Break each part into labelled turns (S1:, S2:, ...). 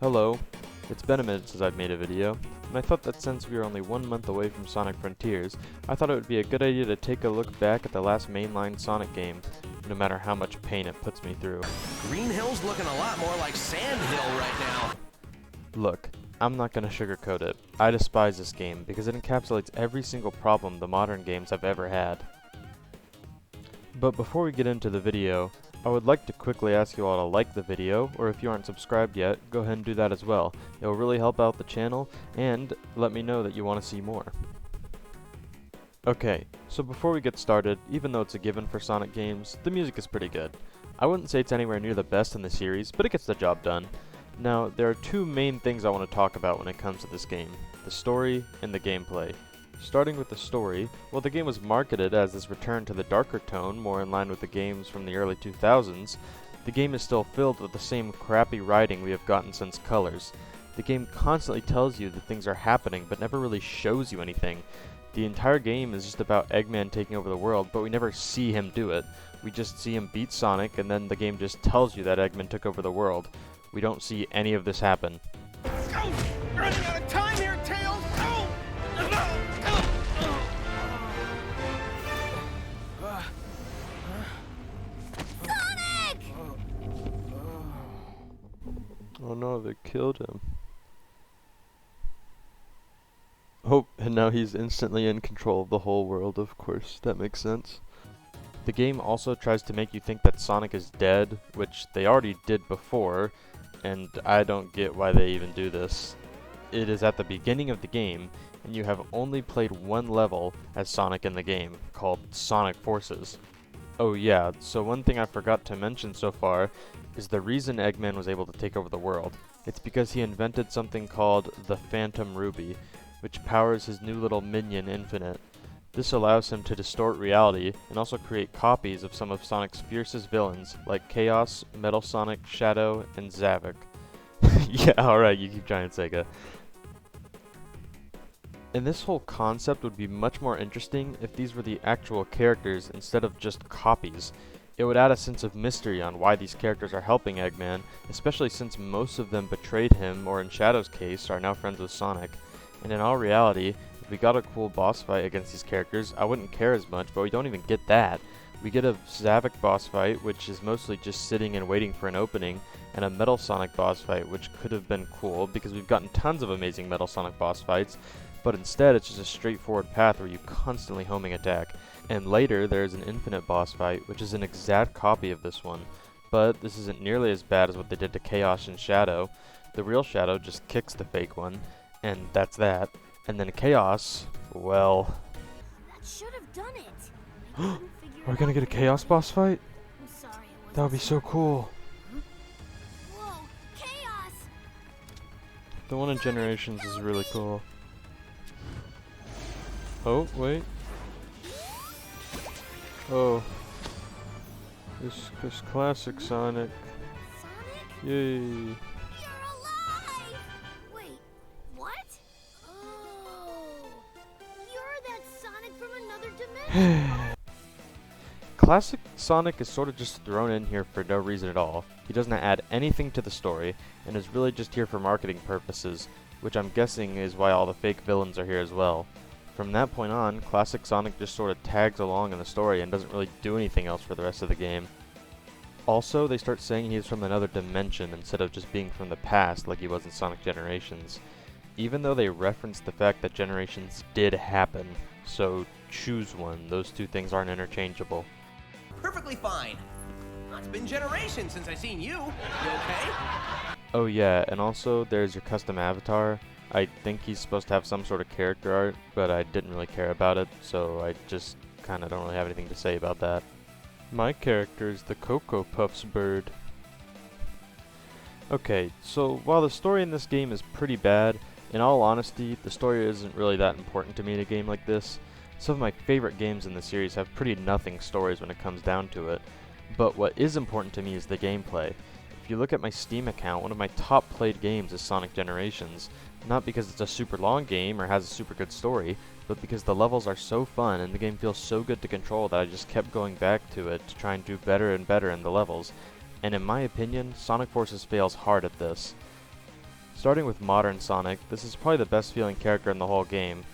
S1: Hello, it's been a minute since I've made a video, and I thought that since we are only 1 month away from Sonic Frontiers, I thought it would be a good idea to take a look back at the last mainline Sonic game, no matter how much pain it puts me through.
S2: Green Hill's looking a lot more like Sand Hill right now.
S1: Look, I'm not gonna sugarcoat it. I despise this game because it encapsulates every single problem the modern games have ever had. But before we get into the video, I would like to quickly ask you all to like the video, or if you aren't subscribed yet, go ahead and do that as well. It will really help out the channel, and let me know that you want to see more. Okay, so before we get started, even though it's a given for Sonic games, the music is pretty good. I wouldn't say it's anywhere near the best in the series, but it gets the job done. Now, there are two main things I want to talk about when it comes to this game: the story and the gameplay. Starting with the story, while the game was marketed as this return to the darker tone, more in line with the games from the early 2000s, the game is still filled with the same crappy writing we have gotten since Colors. The game constantly tells you that things are happening, but never really shows you anything. The entire game is just about Eggman taking over the world, but we never see him do it. We just see him beat Sonic, and then the game just tells you that Eggman took over the world. We don't see any of this happen.
S2: Go! Running out of time here, Tails! Go!
S3: Sonic!
S1: Oh no, they killed him. Oh, and now he's instantly in control of the whole world, of course. That makes sense. The game also tries to make you think that Sonic is dead, which they already did before, and I don't get why they even do this. It is at the beginning of the game, and you have only played one level as Sonic in the game, called Sonic Forces. Oh yeah, so one thing I forgot to mention so far is the reason Eggman was able to take over the world. It's because he invented something called the Phantom Ruby, which powers his new little minion Infinite. This allows him to distort reality and also create copies of some of Sonic's fiercest villains, like Chaos, Metal Sonic, Shadow, and Zavok. Yeah, alright, you keep trying, Sega. And this whole concept would be much more interesting if these were the actual characters instead of just copies. It would add a sense of mystery on why these characters are helping Eggman, especially since most of them betrayed him, or in Shadow's case, are now friends with Sonic. And in all reality, if we got a cool boss fight against these characters, I wouldn't care as much, but we don't even get that. We get a Zavok boss fight, which is mostly just sitting and waiting for an opening, and a Metal Sonic boss fight, which could have been cool, because we've gotten tons of amazing Metal Sonic boss fights, but instead it's just a straightforward path where you constantly homing attack. And later, there's an Infinite boss fight, which is an exact copy of this one, but this isn't nearly as bad as what they did to Chaos and Shadow. The real Shadow just kicks the fake one, and that's that. And then Chaos, well...
S3: That should have done it.
S1: Are we gonna get a Chaos boss fight?
S3: I'm sorry, I wasn't
S1: That would be so cool.
S3: Whoa, Chaos!
S1: The one in Generations is really cool. Oh, wait. Oh. This classic Sonic.
S3: Sonic?
S1: Yay.
S3: You're alive! Wait, what? Oh, you're that Sonic from another dimension.
S1: Classic Sonic is sort of just thrown in here for no reason at all. He doesn't add anything to the story, and is really just here for marketing purposes, which I'm guessing is why all the fake villains are here as well. From that point on, Classic Sonic just sort of tags along in the story and doesn't really do anything else for the rest of the game. Also, they start saying he's from another dimension instead of just being from the past like he was in Sonic Generations. Even though they reference the fact that Generations did happen, so choose one, those two things aren't interchangeable.
S2: Perfectly fine. It's been generations since I seen you. You okay?
S1: Oh yeah, and also there's your custom avatar. I think he's supposed to have some sort of character art, but I didn't really care about it, so I just kinda don't really have anything to say about that. My character is the Cocoa Puffs bird. Okay, so while the story in this game is pretty bad, in all honesty, the story isn't really that important to me in a game like this. Some of my favorite games in the series have pretty nothing stories when it comes down to it, but what is important to me is the gameplay. If you look at my Steam account, one of my top played games is Sonic Generations, not because it's a super long game or has a super good story, but because the levels are so fun and the game feels so good to control that I just kept going back to it to try and do better and better in the levels. And in my opinion, Sonic Forces fails hard at this. Starting with modern Sonic, this is probably the best feeling character in the whole game,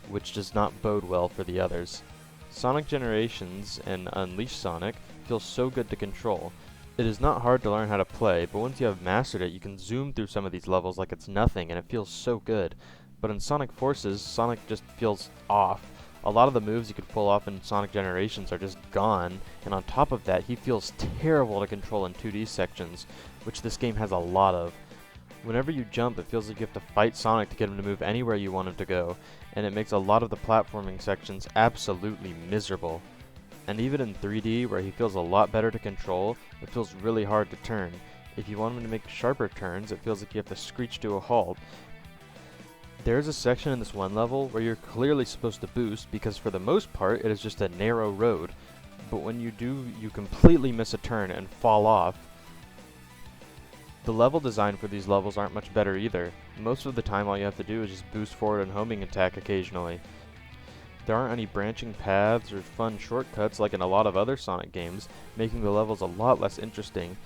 S1: which does not bode well for the others. Sonic Generations and Unleashed Sonic feel so good to control. It is not hard to learn how to play, but once you have mastered it, you can zoom through some of these levels like it's nothing, and it feels so good. But in Sonic Forces, Sonic just feels off. A lot of the moves you could pull off in Sonic Generations are just gone, and on top of that, he feels terrible to control in 2D sections, which this game has a lot of. Whenever you jump, it feels like you have to fight Sonic to get him to move anywhere you want him to go, and it makes a lot of the platforming sections absolutely miserable. And even in 3D, where he feels a lot better to control, it feels really hard to turn. If you want him to make sharper turns, it feels like you have to screech to a halt. There's a section in this one level where you're clearly supposed to boost, because for the most part, it is just a narrow road. But when you do, you completely miss a turn and fall off. The level design for these levels aren't much better either. Most of the time all you have to do is just boost forward and homing attack occasionally. There aren't any branching paths or fun shortcuts like in a lot of other Sonic games, making the levels a lot less interesting,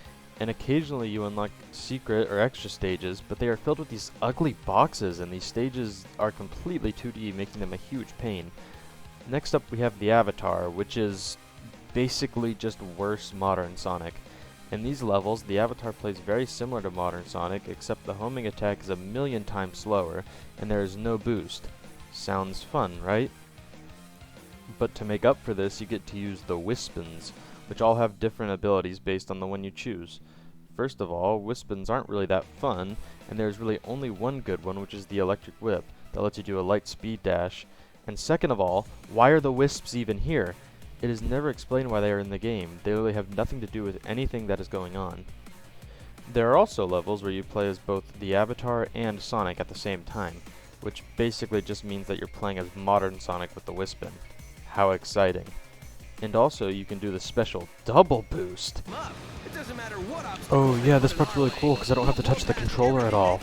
S1: and occasionally you unlock secret or extra stages, but they are filled with these ugly boxes, and these stages are completely 2D, making them a huge pain. Next up we have the Avatar, which is basically just worse modern Sonic. In these levels, the Avatar plays very similar to modern Sonic, except the homing attack is a million times slower, and there is no boost. Sounds fun, right? But to make up for this, you get to use the Wispins, which all have different abilities based on the one you choose. First of all, Wispins aren't really that fun, and there's really only one good one, which is the Electric Whip, that lets you do a light speed dash. And second of all, why are the Wisps even here? It is never explained why they are in the game. They really have nothing to do with anything that is going on. There are also levels where you play as both the Avatar and Sonic at the same time, which basically just means that you're playing as modern Sonic with the Wispin. How exciting. And also, you can do the special double boost. Oh yeah, this part's really cool because I don't have to touch the controller at all.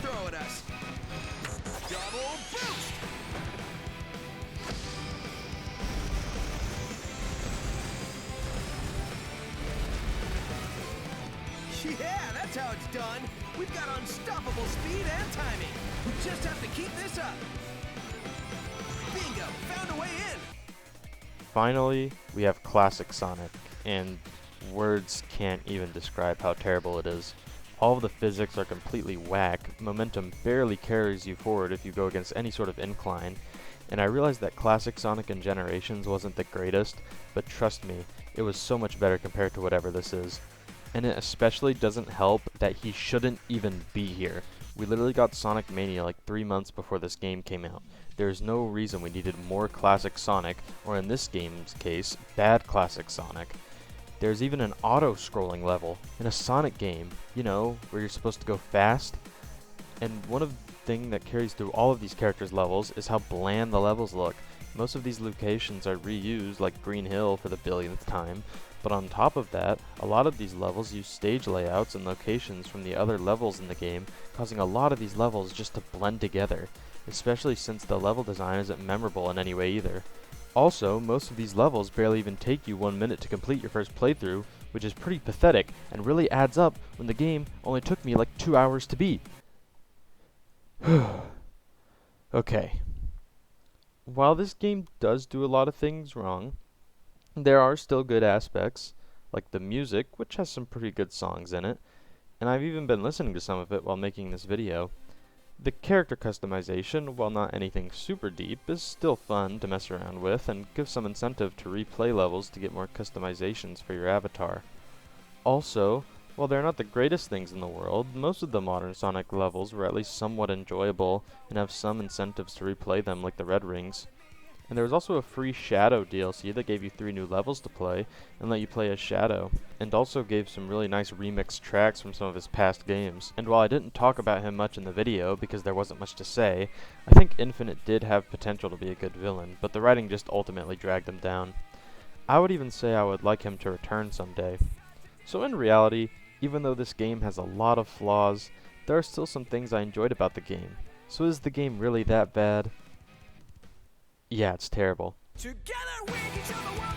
S2: Yeah, that's how it's done. We've got unstoppable speed and timing. We just have to keep this up. Bingo, found a way in.
S1: Finally, we have Classic Sonic, and words can't even describe how terrible it is. All of the physics are completely whack, momentum barely carries you forward if you go against any sort of incline, and I realized that Classic Sonic and Generations wasn't the greatest, but trust me, it was so much better compared to whatever this is. And it especially doesn't help that he shouldn't even be here. We literally got Sonic Mania like 3 months before this game came out. There is no reason we needed more Classic Sonic, or in this game's case, bad Classic Sonic. There's even an auto-scrolling level in a Sonic game, you know, where you're supposed to go fast. And one of the things that carries through all of these characters' levels is how bland the levels look. Most of these locations are reused, like Green Hill for the billionth time, but on top of that, a lot of these levels use stage layouts and locations from the other levels in the game, causing a lot of these levels just to blend together, especially since the level design isn't memorable in any way either. Also, most of these levels barely even take you 1 minute to complete your first playthrough, which is pretty pathetic and really adds up when the game only took me like 2 hours to beat. Okay. While this game does do a lot of things wrong, there are still good aspects, like the music, which has some pretty good songs in it, and I've even been listening to some of it while making this video. The character customization, while not anything super deep, is still fun to mess around with and gives some incentive to replay levels to get more customizations for your avatar. Also, while they're not the greatest things in the world, most of the modern Sonic levels were at least somewhat enjoyable and have some incentives to replay them, like the Red Rings. And there was also a free Shadow DLC that gave you 3 new levels to play and let you play as Shadow, and also gave some really nice remixed tracks from some of his past games. And while I didn't talk about him much in the video because there wasn't much to say, I think Infinite did have potential to be a good villain, but the writing just ultimately dragged him down. I would even say I would like him to return someday. So in reality, even though this game has a lot of flaws, there are still some things I enjoyed about the game. So is the game really that bad? Yeah, it's terrible.
S2: Together we can show the world